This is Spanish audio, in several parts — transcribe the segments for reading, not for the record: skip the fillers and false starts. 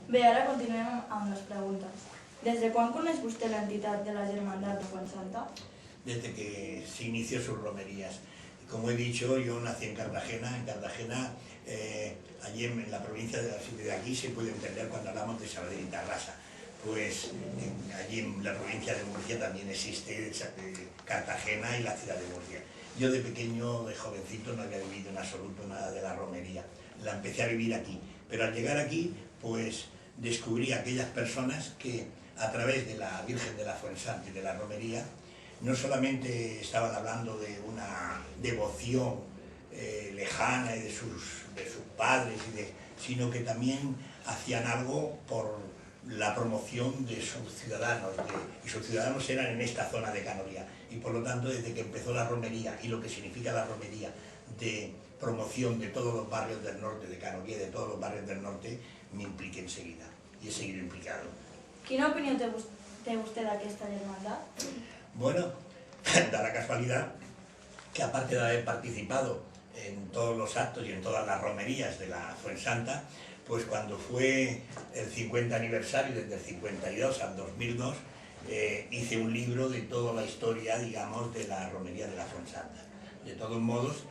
Bé, ara continuem amb les preguntes. Des de quan coneix vostè l'entitat de la Germandat de Fuensanta? Desde que se inició sus romerías. Como he dicho, yo nací en Cartagena. En Cartagena, allí en la provincia de aquí se puede entender cuando hablamos de Sabadell y Tarrasa. Pues allí en la provincia de Murcia también existe Cartagena y la ciudad de Murcia. Yo de pequeño, de jovencito, no había vivido en absoluto nada de la romería. La empecé a vivir aquí, pero al llegar aquí, pues descubrí a aquellas personas que a través de la Virgen de la Fuensanta y de la romería, no solamente estaban hablando de una devoción lejana y de sus padres, sino que también hacían algo por la promoción de sus ciudadanos, y sus ciudadanos eran en esta zona de Canोria, y por lo tanto desde que empezó la romería y lo que significa la romería de promoción de todos los barrios del norte de Canोria y de todos los barrios del norte, me impliqué enseguida y he seguido implicado. Quina opinió té vostè d'aquesta germandat? Bueno, da la casualidad que aparte de haber participado en todos los actos y en todas las romerías de la Fuensanta, pues cuando fue el 50 aniversario, desde el 52 al 2002, hice un libro de toda la historia, digamos, de la romería de la Fuensanta. De todos modos,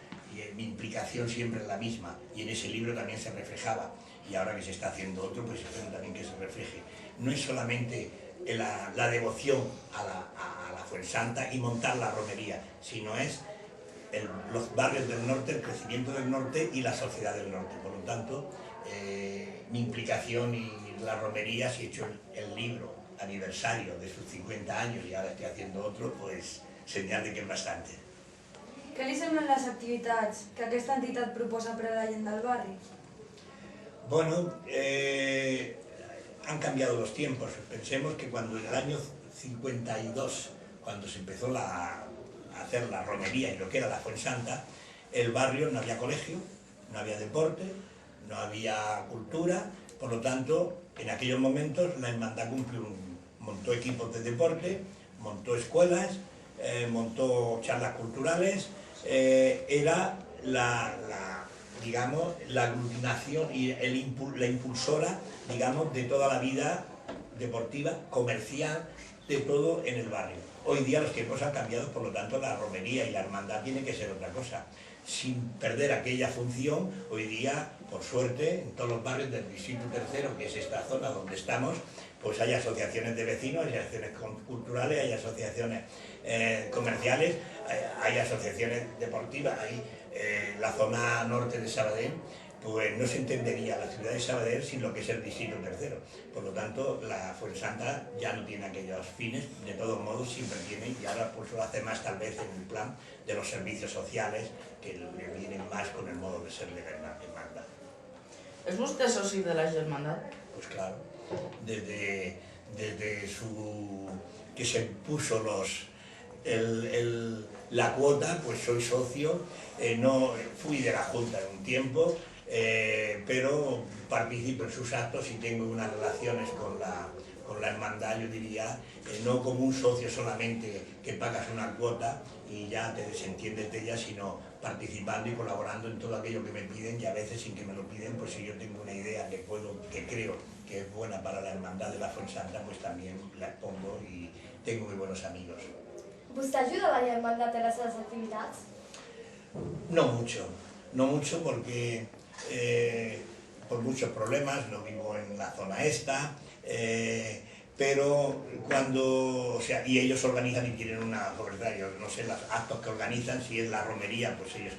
mi implicación siempre es la misma, y en ese libro también se reflejaba, y ahora que se está haciendo otro, pues espero también que se refleje. No es solamente la devoción a la Fuensanta y montar la romería, sino es los barrios del norte, el crecimiento del norte y la sociedad del norte. Por lo tanto, mi implicación y las romerías, y he hecho el libro aniversario de sus 50 años y ahora estoy haciendo otro, pues señal de que es bastante. Què li semblen les activitats que aquesta entitat proposa per a la gent del barri? Bueno, han cambiado los tiempos. Pensemos que cuando en el año 52, cuando se empezó a hacer la romería y lo que era la Fuensanta, el barrio no había colegio, no había deporte, no había cultura, por lo tanto, en aquellos momentos la hermandad montó equipos de deporte, montó escuelas, montó charlas culturales, era digamos, la aglutinación y la impulsora, digamos, de toda la vida deportiva, comercial, de todo en el barrio. Hoy día los tiempos han cambiado, por lo tanto la romería y la hermandad tiene que ser otra cosa. Sin perder aquella función, hoy día, por suerte, en todos los barrios del Distrito Tercero, que es esta zona donde estamos, pues hay asociaciones de vecinos, hay asociaciones culturales, hay asociaciones comerciales, hay asociaciones deportivas, hay la zona norte de Sabadell, pues no se entendería la ciudad de Sabadell sin lo que es el Distrito Tercero. Por lo tanto, la Fuensanta ya no tiene aquellos fines, de todos modos siempre tiene, y ahora pues lo hace más tal vez en el plan de los servicios sociales, que le vienen más con el modo de ser de la hermandad. ¿Es usted socio de la Germandat? Pues claro, desde que se impuso la cuota, pues soy socio, no fui de la Junta de un tiempo, pero participo en sus actos y tengo unas relaciones con la hermandad, yo diría, no como un socio solamente que pagas una cuota y ya te desentiendes de ella, sino participando y colaborando en todo aquello que me piden, y a veces sin que me lo piden, pues si yo tengo una idea que creo que es buena para la hermandad de la Fuensanta, pues también la expongo y tengo muy buenos amigos. ¿Vostè ajuda a la germandat en les seves activitats? No mucho porque por muchos problemas, no vivo en la zona esta, pero y ellos organizan y tienen una, no sé, los actos que organizan, si es la romería, pues ellos,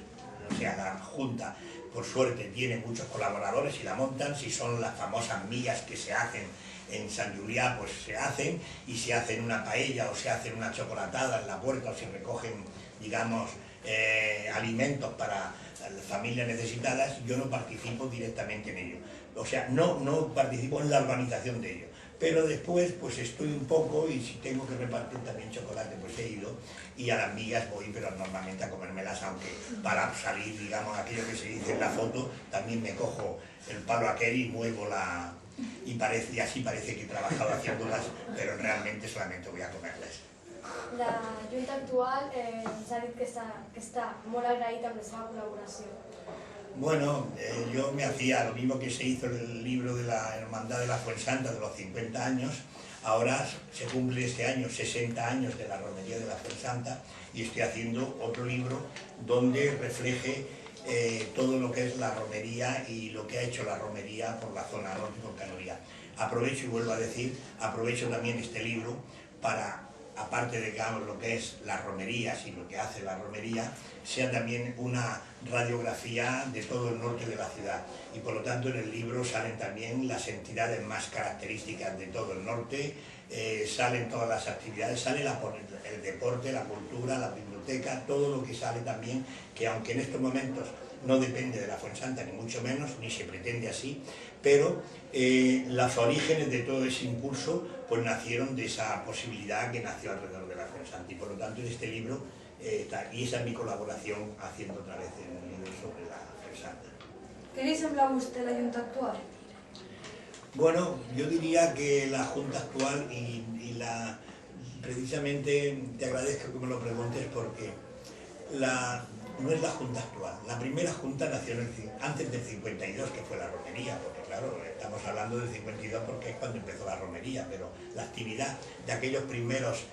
la Junta, por suerte, tiene muchos colaboradores y la montan, si son las famosas migas que se hacen en Sant Julià, pues se hacen, y se hacen una paella o se hacen una chocolatada en la puerta o se recogen, digamos, alimentos para las familias necesitadas. Yo no participo directamente en ello, o sea, no participo en la organización de ello, pero después pues estoy un poco, y si tengo que repartir también chocolate pues he ido, y a las migas voy, pero normalmente a comérmelas, aunque para salir, digamos, aquello que se dice en la foto, también me cojo el palo aquel y muevo y así parece que he trabajado haciéndolas, pero realmente solamente voy a comerlas. La Junta actual ens ha dit que està molt agraït amb la seva col·laboració. Bueno, yo me hacía lo mismo que se hizo en el libro de la Hermandad de la Fuensanta de los 50 años. Ahora se cumple este año 60 años de la romería de la Fuensanta y estoy haciendo otro libro donde refleje todo lo que es la romería y lo que ha hecho la romería por la zona norte con Canoría. Aprovecho y vuelvo a decir, aprovecho también este libro para, aparte de digamos, lo que es las romerías y lo que hace la romería, sea también una radiografía de todo el norte de la ciudad. Y por lo tanto en el libro salen también las entidades más características de todo el norte, salen todas las actividades, sale el deporte, la cultura, la biblioteca, todo lo que sale también, que aunque en estos momentos no depende de la Fuensanta, ni mucho menos, ni se pretende así, pero los orígenes de todo ese impulso pues nacieron de esa posibilidad que nació alrededor de la Fuensanta. Y por lo tanto en este libro, y esa es mi colaboración haciendo otra vez el libro sobre la Fuensanta. Què li sembla a vostè la Junta actual? Bueno, yo diría que la Junta actual precisamente te agradezco que me lo preguntes porque no es la Junta actual. La primera Junta nació antes del 52, que fue la romería, porque claro, estamos hablando del 52 porque es cuando empezó la romería, pero la actividad de aquellos primeros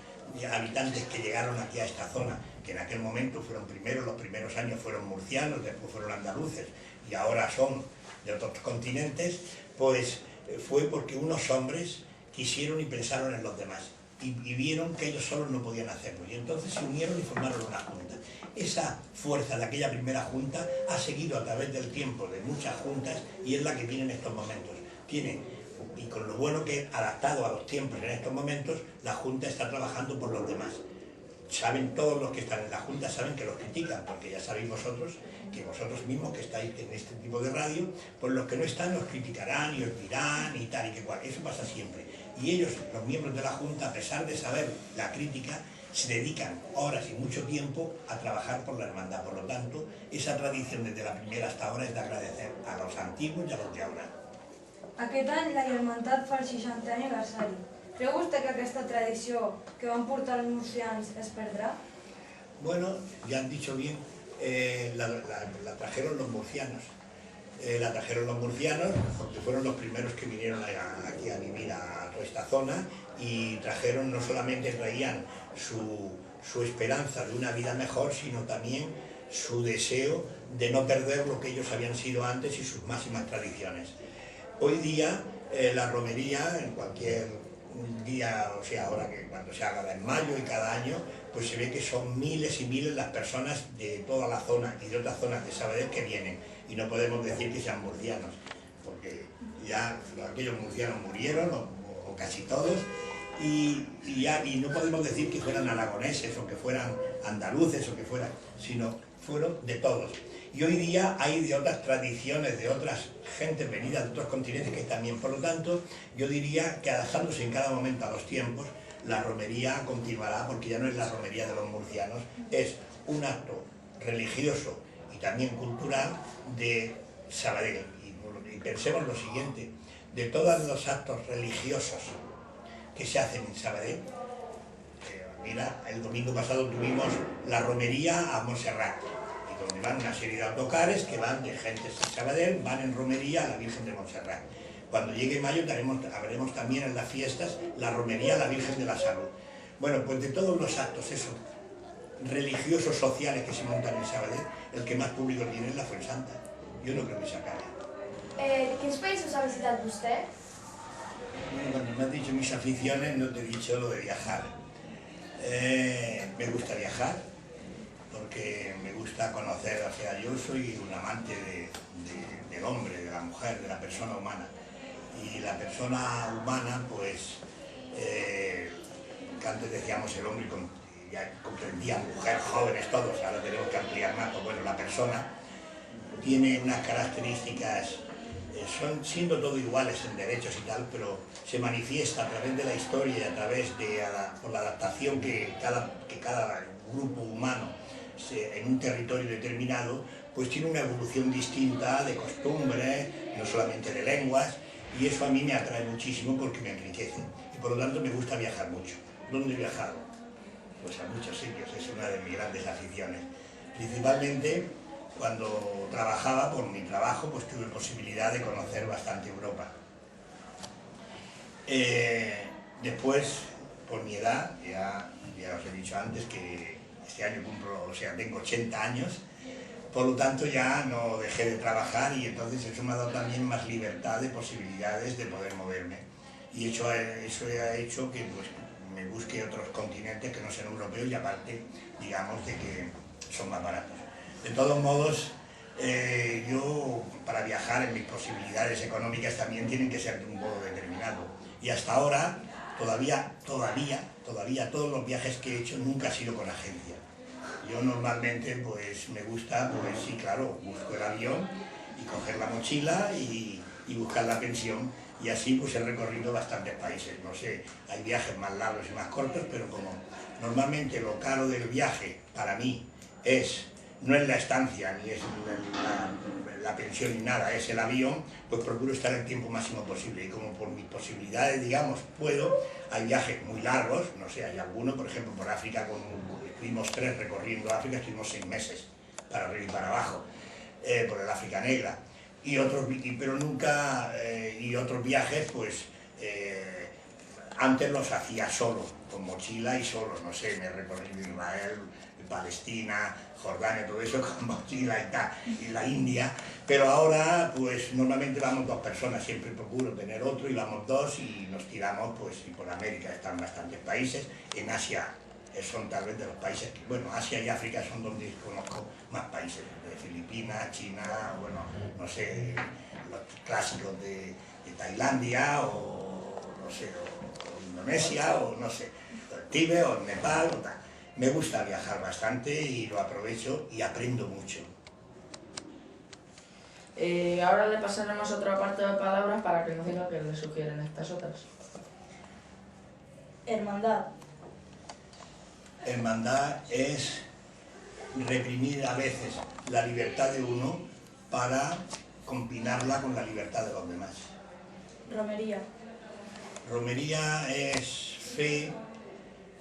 habitantes que llegaron aquí a esta zona, que en aquel momento fueron los primeros años fueron murcianos, después fueron andaluces y ahora son de otros continentes, pues fue porque unos hombres quisieron y pensaron en los demás y vieron que ellos solos no podían hacerlo y entonces se unieron y formaron una junta. Esa fuerza de aquella primera junta ha seguido a través del tiempo de muchas juntas y es la que tiene en estos momentos. Y con lo bueno que adaptado a los tiempos en estos momentos, la junta está trabajando por los demás. Saben todos los que están en la junta, saben que los critican, porque ya sabéis vosotros, que vosotros mismos que estáis en este tipo de radio, pues los que no están los criticarán y os dirán y tal y que cual. Eso pasa siempre. Y ellos, los miembros de la junta, a pesar de saber la crítica, se dedican horas y mucho tiempo a trabajar por la hermandad. Por lo tanto, esa tradición desde la primera hasta ahora es de agradecer a los antiguos y a los de ahora. Aquest any la Germandat fa el 60è aniversari. Creu vostè que aquesta tradició que van portar els murcians es perdrà? Bueno, ya han dicho bien, la trajeron los murcianos. La trajeron los murcianos porque fueron los primeros que vinieron aquí a vivir a toda esta zona y trajeron, no solamente traían su esperanza de una vida mejor, sino también su deseo de no perder lo que ellos habían sido antes y sus máximas tradiciones. Hoy día la romería, en cualquier día, o sea, ahora que cuando se haga en mayo y cada año, pues se ve que son miles y miles las personas de toda la zona y de otras zonas de Sabadell que vienen. Y no podemos decir que sean murcianos, porque ya aquellos murcianos murieron, o casi todos, y no podemos decir que fueran aragoneses o que fueran andaluces o que fueran, sino fueron de todos. Y hoy día hay de otras tradiciones, de otras gentes venidas de otros continentes que también, por lo tanto, yo diría que adaptándose en cada momento a los tiempos, la romería continuará, porque ya no es la romería de los murcianos, es un acto religioso y también cultural de Sabadell. Y pensemos lo siguiente, de todos los actos religiosos que se hacen en Sabadell, mira, el domingo pasado tuvimos la romería a Montserrat, donde van una serie de autocares que van de gente de Sabadell, van en romería a la Virgen de Montserrat. Cuando llegue mayo haremos también en las fiestas la romería a la Virgen de la Salud. Bueno, pues de todos los actos esos religiosos, sociales que se montan en Sabadell, el que más público tiene es la Fuensanta. Yo no creo que se acabe. Quins països ha visitat vostè? Bueno, cuando me has dicho mis aficiones, no te he dicho lo de viajar. Me gusta viajar, porque me gusta conocer, o sea, yo soy un amante del hombre, de la mujer, de la persona humana. Y la persona humana, pues, que antes decíamos el hombre, ya comprendía mujer, jóvenes, todos, ahora tenemos que ampliar más, pues bueno, la persona tiene unas características, son siendo todos iguales en derechos y tal, pero se manifiesta a través de la historia y a través por la adaptación que cada grupo humano en un territorio determinado, pues tiene una evolución distinta de costumbres, no solamente de lenguas, y eso a mí me atrae muchísimo porque me enriquece. Y por lo tanto me gusta viajar mucho. ¿Dónde he viajado? Pues a muchos sitios, es una de mis grandes aficiones. Principalmente cuando trabajaba, por mi trabajo, pues tuve posibilidad de conocer bastante Europa. Después, por mi edad, ya os he dicho antes que este año tengo 80 años, por lo tanto ya no dejé de trabajar y entonces eso me ha dado también más libertad de posibilidades de poder moverme. Y eso ha hecho que pues, me busque otros continentes que no sean europeos y aparte, digamos, de que son más baratos. De todos modos, yo para viajar en mis posibilidades económicas también tienen que ser de un modo determinado. Y hasta ahora, todavía todos los viajes que he hecho nunca ha sido con agencia. Yo normalmente pues me gusta, pues sí, claro, busco el avión y coger la mochila y buscar la pensión y así pues he recorrido bastantes países. No sé, hay viajes más largos y más cortos, pero como normalmente lo caro del viaje para mí no es la estancia ni es la pensión ni nada, es el avión, pues procuro estar el tiempo máximo posible y como por mis posibilidades, digamos, hay viajes muy largos, no sé, hay algunos, por ejemplo, por África, estuvimos 3 recorriendo África, estuvimos 6 meses, para arriba y para abajo, por el África Negra, pero nunca, y otros viajes, pues, antes los hacía solo, con mochila y solo, no sé, me he recorrido Israel, Palestina, Jordania, todo eso con mochila y tal, y la India, pero ahora pues normalmente vamos 2 personas, siempre procuro tener otro y vamos 2 y nos tiramos pues y por América están bastantes países, en Asia son tal vez de los países que, bueno, Asia y África son donde conozco más países, de Filipinas, China, bueno, no sé, los clásicos de Tailandia o no sé, o Indonesia o no sé, Tíbet o Nepal o tal. Me gusta viajar bastante y lo aprovecho y aprendo mucho. Ahora le pasaremos otra parte de palabras para que nos diga qué le sugieren estas otras. Hermandad. Hermandad es reprimir a veces la libertad de uno para combinarla con la libertad de los demás. Romería. Romería es fe,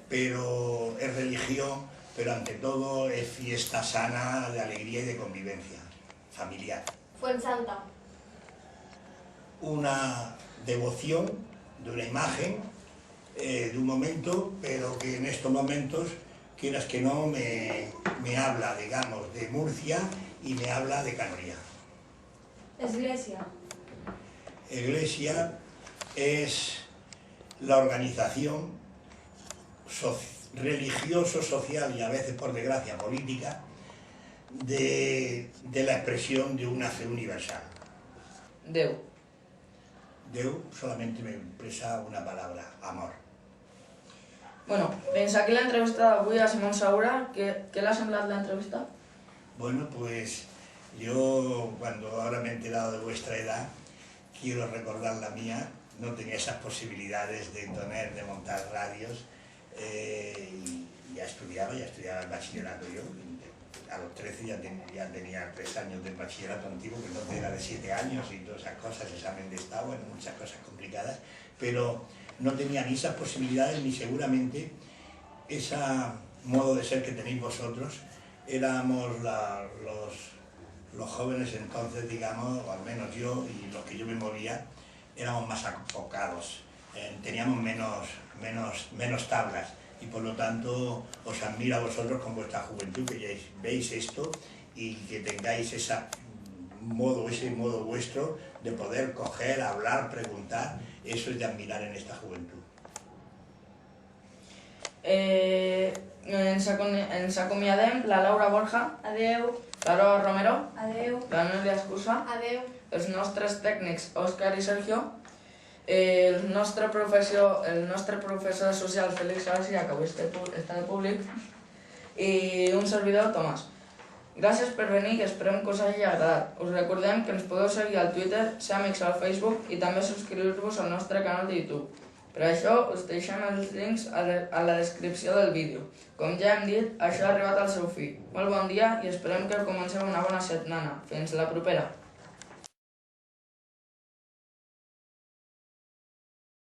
pero es religión, pero ante todo es fiesta sana de alegría y de convivencia familiar. Fuensanta. Una devoción de una imagen, de un momento, pero que en estos momentos, quieras que no, me habla, digamos, de Murcia y me habla de Canria. Església. Iglesia es la organización religioso, social y a veces, por desgracia, política, de la expresión de una fe universal. Déu. Déu solamente me expresa una palabra, amor. Bueno, fins aquí l'entrevista d'avui a Simón Saura. Què l'ha semblat l'entrevista? Bueno, pues yo cuando ahora me he enterado de vuestra edad, quiero recordar la mía, no tenía esas posibilidades de montar radios, y ya estudiaba el bachillerato yo. A los 13 ya tenía 3 años del bachillerato antiguo, que entonces era de 7 años y todas esas cosas, examen de estado, bueno, muchas cosas complicadas, pero no tenía ni esas posibilidades ni seguramente ese modo de ser que tenéis vosotros. Éramos los jóvenes entonces, digamos, o al menos yo y los que yo me movía, éramos más afocados, teníamos menos tablas. Y por lo tanto os admiro a vosotros con vuestra juventud, que ya veis esto y que tengáis ese modo vuestro de poder coger, hablar, preguntar. Eso es de admirar en esta juventud. Ens acomiadem la Laura Borja, Adeu. l'Aroa Romero, Adeu. l'Amelia Escusa, Adeu. els nostres tècnics Òscar i Sergio, el nostre professor social Félix García, que avui està de públic, i un servidor, Tomàs. Gràcies per venir i esperem que us hagi agradat. Us recordem que ens podeu seguir al Twitter, ser amics al Facebook i també subscriure-vos al nostre canal de YouTube. Per això us deixem els links a la descripció del vídeo. Com ja hem dit, això ha arribat al seu fi. Molt bon dia i esperem que comenceu una bona setmana. Fins la propera!